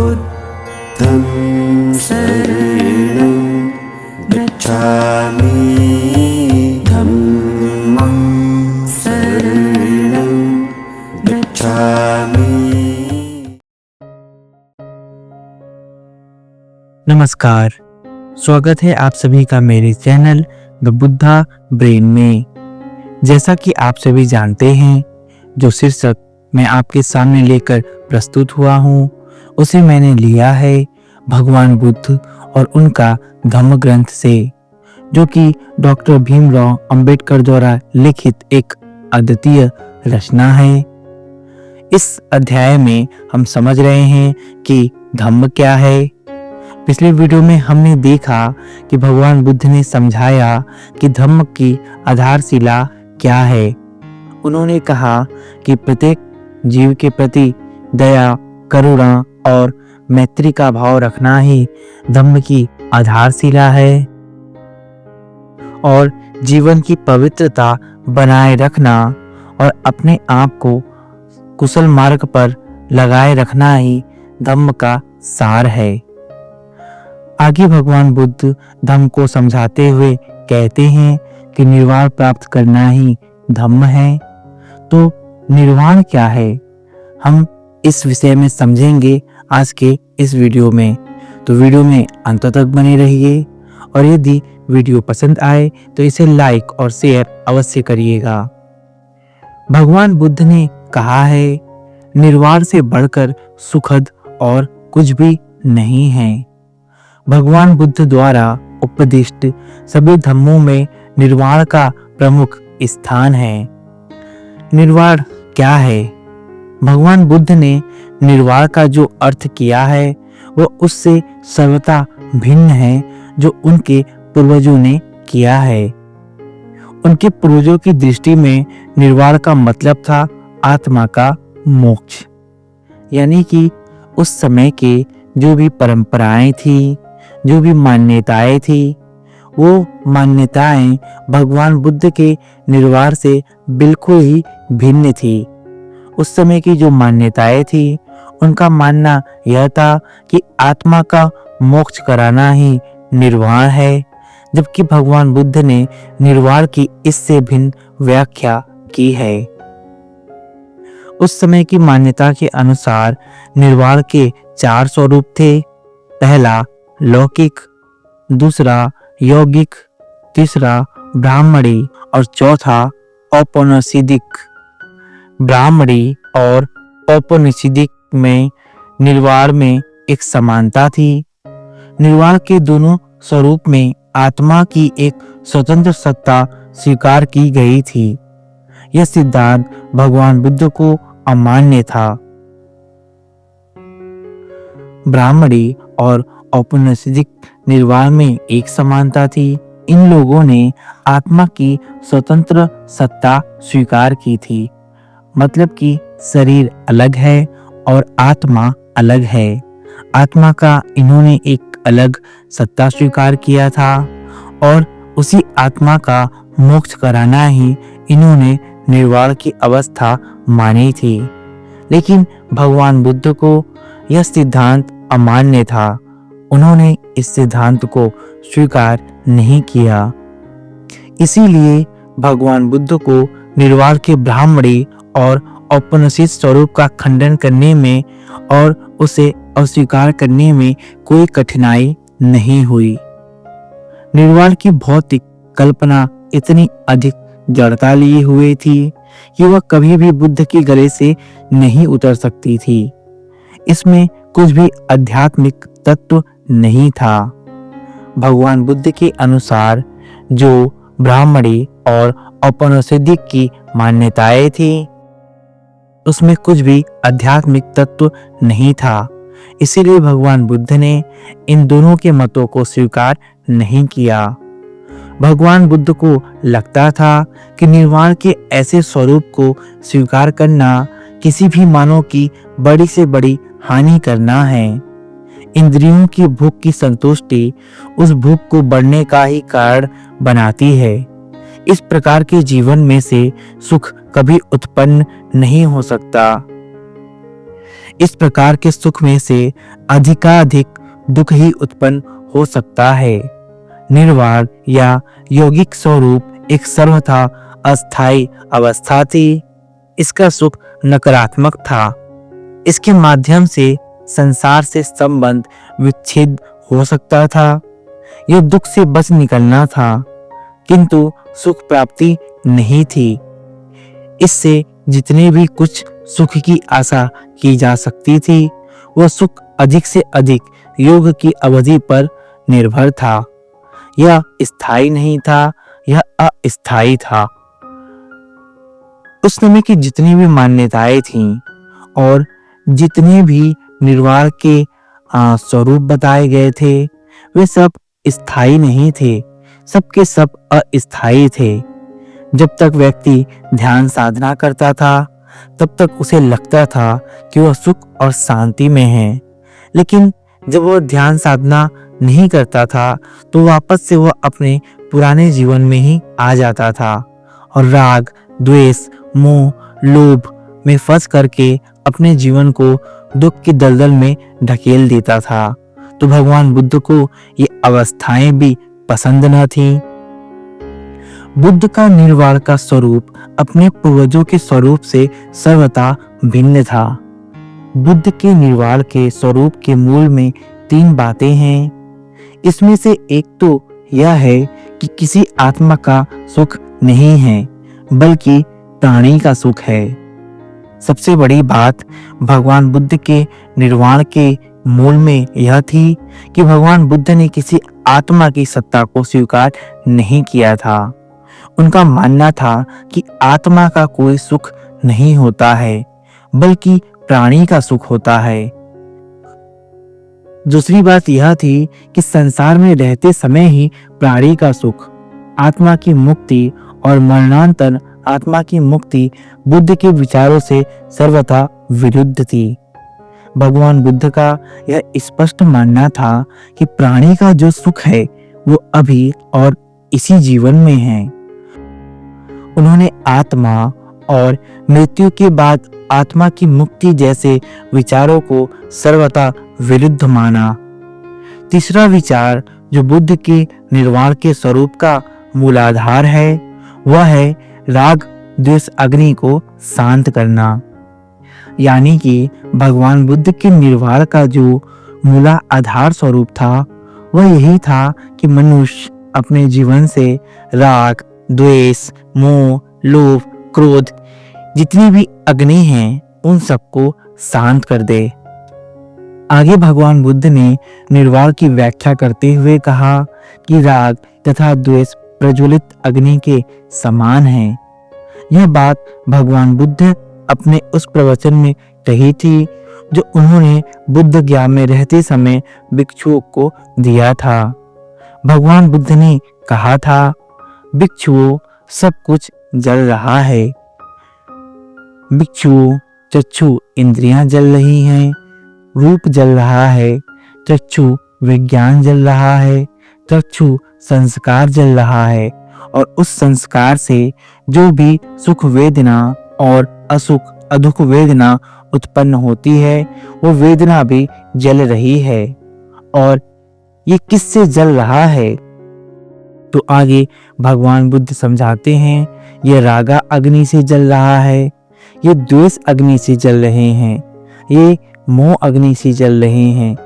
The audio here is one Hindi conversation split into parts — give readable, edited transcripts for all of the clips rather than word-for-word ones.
बुद्धं शरणं गच्छामि धम्मं शरणं गच्छामि। नमस्कार, स्वागत है आप सभी का मेरे चैनल द बुद्धा ब्रेन में। जैसा कि आप सभी जानते हैं, जो शीर्षक मैं आपके सामने लेकर प्रस्तुत हुआ हूँ उसे मैंने लिया है भगवान बुद्ध और उनका धम्म ग्रंथ से, जो कि डॉक्टर भीमराव अंबेडकर द्वारा लिखित एक अद्वितीय रचना है। इस अध्याय में हम समझ रहे हैं कि धम्म क्या है। पिछले वीडियो में हमने देखा कि भगवान बुद्ध ने समझाया कि धम्म की आधारशिला क्या है। उन्होंने कहा कि प्रत्येक जीव के प्रति दया, करुणा और मैत्री का भाव रखना ही धम्म की आधारशिला है और जीवन की पवित्रता बनाए रखना और अपने आप को कुशल मार्ग पर लगाए रखना ही धम्म का सार है। आगे भगवान बुद्ध धम्म को समझाते हुए कहते हैं कि निर्वाण प्राप्त करना ही धम्म है। तो निर्वाण क्या है, हम इस विषय में समझेंगे आज के इस वीडियो में। तो वीडियो में अंत तक बने रहिए और यदि वीडियो पसंद आए तो इसे लाइक और शेयर अवश्य करिएगा। भगवान बुद्ध ने कहा है, निर्वाण से बढ़कर सुखद और कुछ भी नहीं है। भगवान बुद्ध द्वारा उपदिष्ट सभी धम्मों में निर्वाण का प्रमुख स्थान है। निर्वाण क्या है? भगवान बुद्ध ने निर्वाण का जो अर्थ किया है वह उससे सर्वथा भिन्न है जो उनके पूर्वजों ने किया है। उनके पूर्वजों की दृष्टि में निर्वाण का मतलब था आत्मा का मोक्ष, यानी कि उस समय के जो भी परंपराएं थी, जो भी मान्यताएं थी, वो मान्यताएं भगवान बुद्ध के निर्वाण से बिल्कुल ही भिन्न थी। उस समय की जो मान्यताएं थी उनका मानना यह था कि आत्मा का मोक्ष कराना ही निर्वाण है, जबकि भगवान बुद्ध ने निर्वाण की इससे भिन्न व्याख्या की है। उस समय की मान्यता के अनुसार निर्वाण के 4 स्वरूप थे। पहला लौकिक, दूसरा यौगिक, तीसरा ब्राह्मणी और चौथा औपनिषदिक। ब्राह्मणी और औपनिषदिक में निर्वाण में एक समानता थी। निर्वाण के दोनों स्वरूप में आत्मा की एक स्वतंत्र सत्ता स्वीकार की गई थी। यह सिद्धांत भगवान बुद्ध को अमान्य था। ब्राह्मणी और औपनिषदिक निर्वाण में एक समानता थी। इन लोगों ने आत्मा की स्वतंत्र सत्ता स्वीकार की थी, मतलब कि शरीर अलग है और आत्मा अलग है। आत्मा का इन्होंने एक अलग सत्ता स्वीकार किया था और उसी आत्मा का मोक्ष कराना ही इन्होंने निर्वाण की अवस्था मानी थी। लेकिन भगवान बुद्ध को यह सिद्धांत अमान्य था। उन्होंने इस सिद्धांत को स्वीकार नहीं किया। इसीलिए भगवान बुद्ध को निर्वाण के ब्राह्मणी और औपनिषद स्वरूप का खंडन करने में और उसे अस्वीकार करने में कोई कठिनाई नहीं हुई। निर्वाण की भौतिक कल्पना इतनी अधिक जड़ता लिए हुए थी कि वह कभी भी बुद्ध के गले से नहीं उतर सकती थी। इसमें कुछ भी आध्यात्मिक तत्व नहीं था। भगवान बुद्ध के अनुसार जो ब्राह्मणी और औपनिषदिक की मान्यताएं थी उसमें कुछ भी आध्यात्मिक तत्व नहीं था। इसीलिए भगवान बुद्ध ने इन दोनों के मतों को स्वीकार नहीं किया। भगवान बुद्ध को लगता था कि निर्वाण के ऐसे स्वरूप को स्वीकार करना किसी भी मानव की बड़ी से बड़ी हानि करना है। इंद्रियों की भूख की संतुष्टि उस भूख को बढ़ने का ही कारण बनाती है। इस प्रकार के जीवन में से सुख कभी उत्पन्न नहीं हो सकता। इस प्रकार के सुख में से अधिकाधिक दुख ही उत्पन्न हो सकता है। निर्वाण या यौगिक स्वरूप एक सर्वथा अस्थायी अवस्था थी। इसका सुख नकारात्मक था। इसके माध्यम से संसार से संबंध विच्छेद हो सकता था। यह दुख से बच निकलना था, किंतु सुख प्राप्ति नहीं थी। इससे जितने भी कुछ सुख की आशा की जा सकती थी, वह सुख अधिक से अधिक योग की अवधि पर निर्भर था। यह स्थायी नहीं था, यह अस्थायी था। उस समय की जितनी भी मान्यताएं थीं और जितने भी निर्वाण के स्वरूप बताए गए थे, वे सब स्थायी नहीं थे, सबके सब अस्थायी थे। जब तक व्यक्ति ध्यान साधना करता था, तब तक उसे लगता था कि वह सुख और शांति में है। लेकिन जब वह ध्यान साधना नहीं करता था, तो वापस से वह अपने पुराने जीवन में ही आ जाता था और राग, द्वेष, मोह, लोभ में फंस करके अपने जीवन को दुख की दलदल में ढकेल देता था। तो भगवान बुद्ध को ये अवस्थाएं भी पसंद न थीं। बुद्ध का निर्वाण का स्वरूप अपने पूर्वजों के स्वरूप से सर्वथा भिन्न था। बुद्ध के निर्वाण के स्वरूप के मूल में 3 बातें हैं। इसमें से एक तो यह है कि किसी आत्मा का सुख नहीं है, बल्कि प्राणी का सुख है। सबसे बड़ी बात भगवान बुद्ध के निर्वाण के मूल में यह थी कि भगवान बुद्ध ने किसी आत्मा की सत्ता को स्वीकार नहीं किया था। उनका मानना था कि आत्मा का कोई सुख नहीं होता है, बल्कि प्राणी का सुख होता है। दूसरी बात यह थी कि संसार में रहते समय ही प्राणी का सुख, आत्मा की मुक्ति और मरणांतर आत्मा की मुक्ति बुद्ध के विचारों से सर्वथा विरुद्ध थी। भगवान बुद्ध का यह स्पष्ट मानना था कि प्राणी का जो सुख है वो अभी और इसी जीवन में है। उन्होंने आत्मा और मृत्यु के बाद आत्मा की मुक्ति जैसे विचारों को सर्वथा विरुद्ध माना। तीसरा विचार जो बुद्ध के निर्वाण के स्वरूप का मूलाधार है, वह है राग द्वेष अग्नि को शांत करना। यानी कि भगवान बुद्ध के निर्वाण का जो मूला आधार स्वरूप था, वह यही था कि मनुष्य अपने जीवन से राग, द्वेष, मोह, लोभ, क्रोध जितनी भी अग्नि हैं, उन सबको शांत कर दे। आगे भगवान बुद्ध ने निर्वाण की व्याख्या करते हुए कहा कि राग तथा द्वेष प्रज्वलित अग्नि के समान है। यह बात भगवान बुद्ध अपने उस प्रवचन में कही थी जो उन्होंने बुद्ध गया में रहते समय भिक्षुओं को दिया था। भगवान बुद्ध ने कहा था, भिक्षुओं, सब कुछ जल रहा है। भिक्षुओं, चक्षु इंद्रियां जल रही हैं, रूप जल रहा है, चक्षु विज्ञान जल रहा है, चक्षु संस्कार जल रहा है, और उस संस्कार से जो भी सुख वेदना और असुख अदुख वेदना उत्पन्न होती है, वो वेदना भी जल रही है। और ये किससे जल रहा है? तो आगे भगवान बुद्ध समझाते हैं, ये रागा अग्नि से जल रहा है, ये द्वेष अग्नि से जल रहे हैं, ये मोह अग्नि से जल रहे हैं,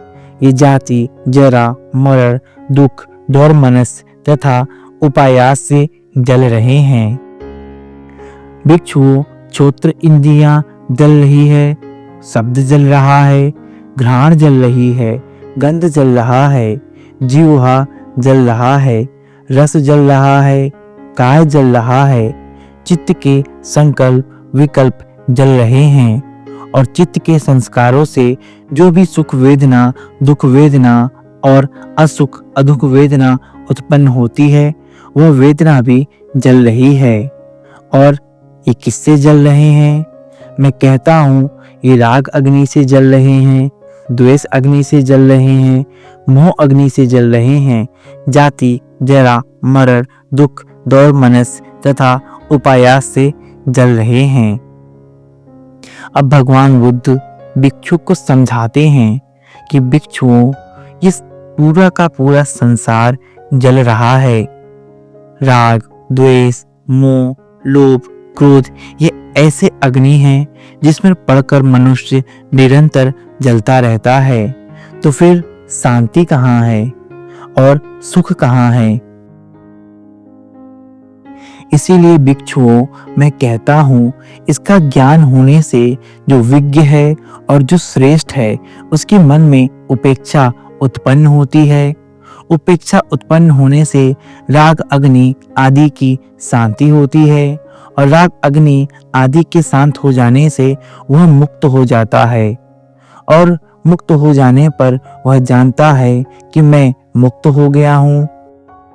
ये जाति, जरा, मरण, दुख, दोर्मनस तथा उपायास से जल रहे हैं। भिक्षुओं, श्रोत्र इंद्रियां जल रही है, शब्द जल रहा है, घ्राण जल रही है, गंध जल रहा है, जीवहा जल रहा है, रस जल रहा है, काय जल रहा है, चित्त के संकल्प विकल्प जल रहे हैं, और चित्त के संस्कारों से जो भी सुख वेदना, दुख वेदना और असुख अदुख वेदना उत्पन्न होती है, वह वेदना भी जल रही है। और ये किससे जल रहे हैं? मैं कहता हूँ, ये राग अग्नि से जल रहे हैं, द्वेष अग्नि से जल रहे हैं, मोह अग्नि से जल रहे हैं, जाति, जरा, मरण, दुख, दौर मनस तथा उपायास से जल रहे हैं। अब भगवान बुद्ध भिक्षु को समझाते हैं कि भिक्षुओं, इस पूरा का पूरा संसार जल रहा है। राग, द्वेष, मोह, लोभ, क्रोध ये ऐसे अग्नि हैं जिसमें पड़कर मनुष्य निरंतर जलता रहता है। तो फिर शांति कहाँ है और सुख कहाँ है? इसीलिए भिक्षुओं, मैं कहता हूँ, इसका ज्ञान होने से जो विज्ञ है और जो श्रेष्ठ है, उसके मन में उपेक्षा उत्पन्न होती है। उपेक्षा उत्पन्न होने से राग अग्नि आदि की शांति होती है और राग अग्नि आदि के शांत हो जाने से वह मुक्त हो जाता है और मुक्त हो जाने पर वह जानता है कि मैं मुक्त हो गया हूँ।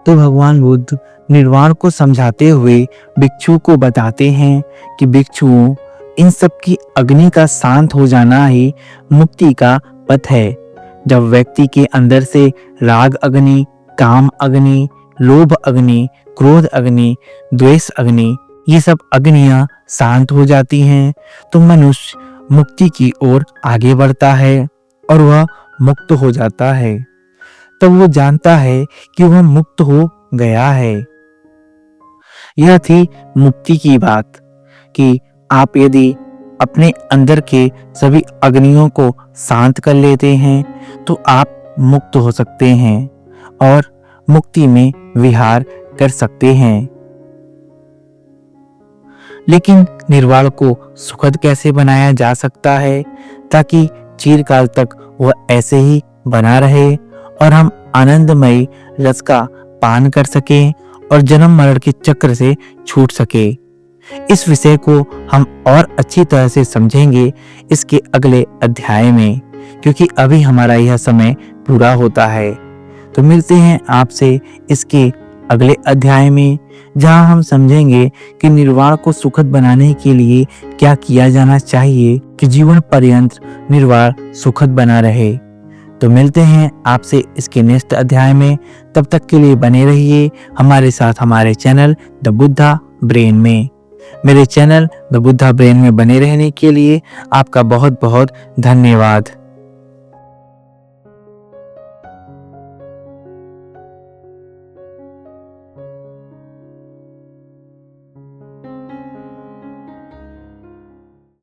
तो भगवान बुद्ध निर्वाण को समझाते हुए भिक्षु को बताते हैं कि भिक्षुओं, इन सब की अग्नि का शांत हो जाना ही मुक्ति का पथ है। जब व्यक्ति के अंदर से राग अग्नि, काम अग्नि, लोभ अग्नि, क्रोध अग्नि, द्वेष अग्नि, ये सब अग्नियां शांत हो जाती हैं, तो मनुष्य मुक्ति की ओर आगे बढ़ता है और वह मुक्त हो जाता है। तब वो जानता है कि वह मुक्त हो गया है। यह थी मुक्ति की बात कि आप यदि अपने अंदर के सभी अग्नियों को शांत कर लेते हैं तो आप मुक्त हो सकते हैं और मुक्ति में विहार कर सकते हैं। लेकिन निर्वाण को सुखद कैसे बनाया जा सकता है ताकि चिरकाल तक वह ऐसे ही बना रहे और हम आनंदमयी रस का पान कर सकें और जन्म मरण के चक्र से छूट सके। इस विषय को हम और अच्छी तरह से समझेंगे इसके अगले अध्याय में, क्योंकि अभी हमारा यह समय पूरा होता है। तो मिलते हैं आपसे इसके अगले अध्याय में, जहां हम समझेंगे कि निर्वाण को सुखद बनाने के लिए क्या किया जाना चाहिए कि जीवन पर्यंत निर्वाण सुखद बना रहे। तो मिलते हैं आपसे इसके नेक्स्ट अध्याय में। तब तक के लिए बने रहिए हमारे साथ हमारे चैनल द बुद्धा ब्रेन में। मेरे चैनल द बुद्धा ब्रेन में बने रहने के लिए आपका बहुत बहुत धन्यवाद।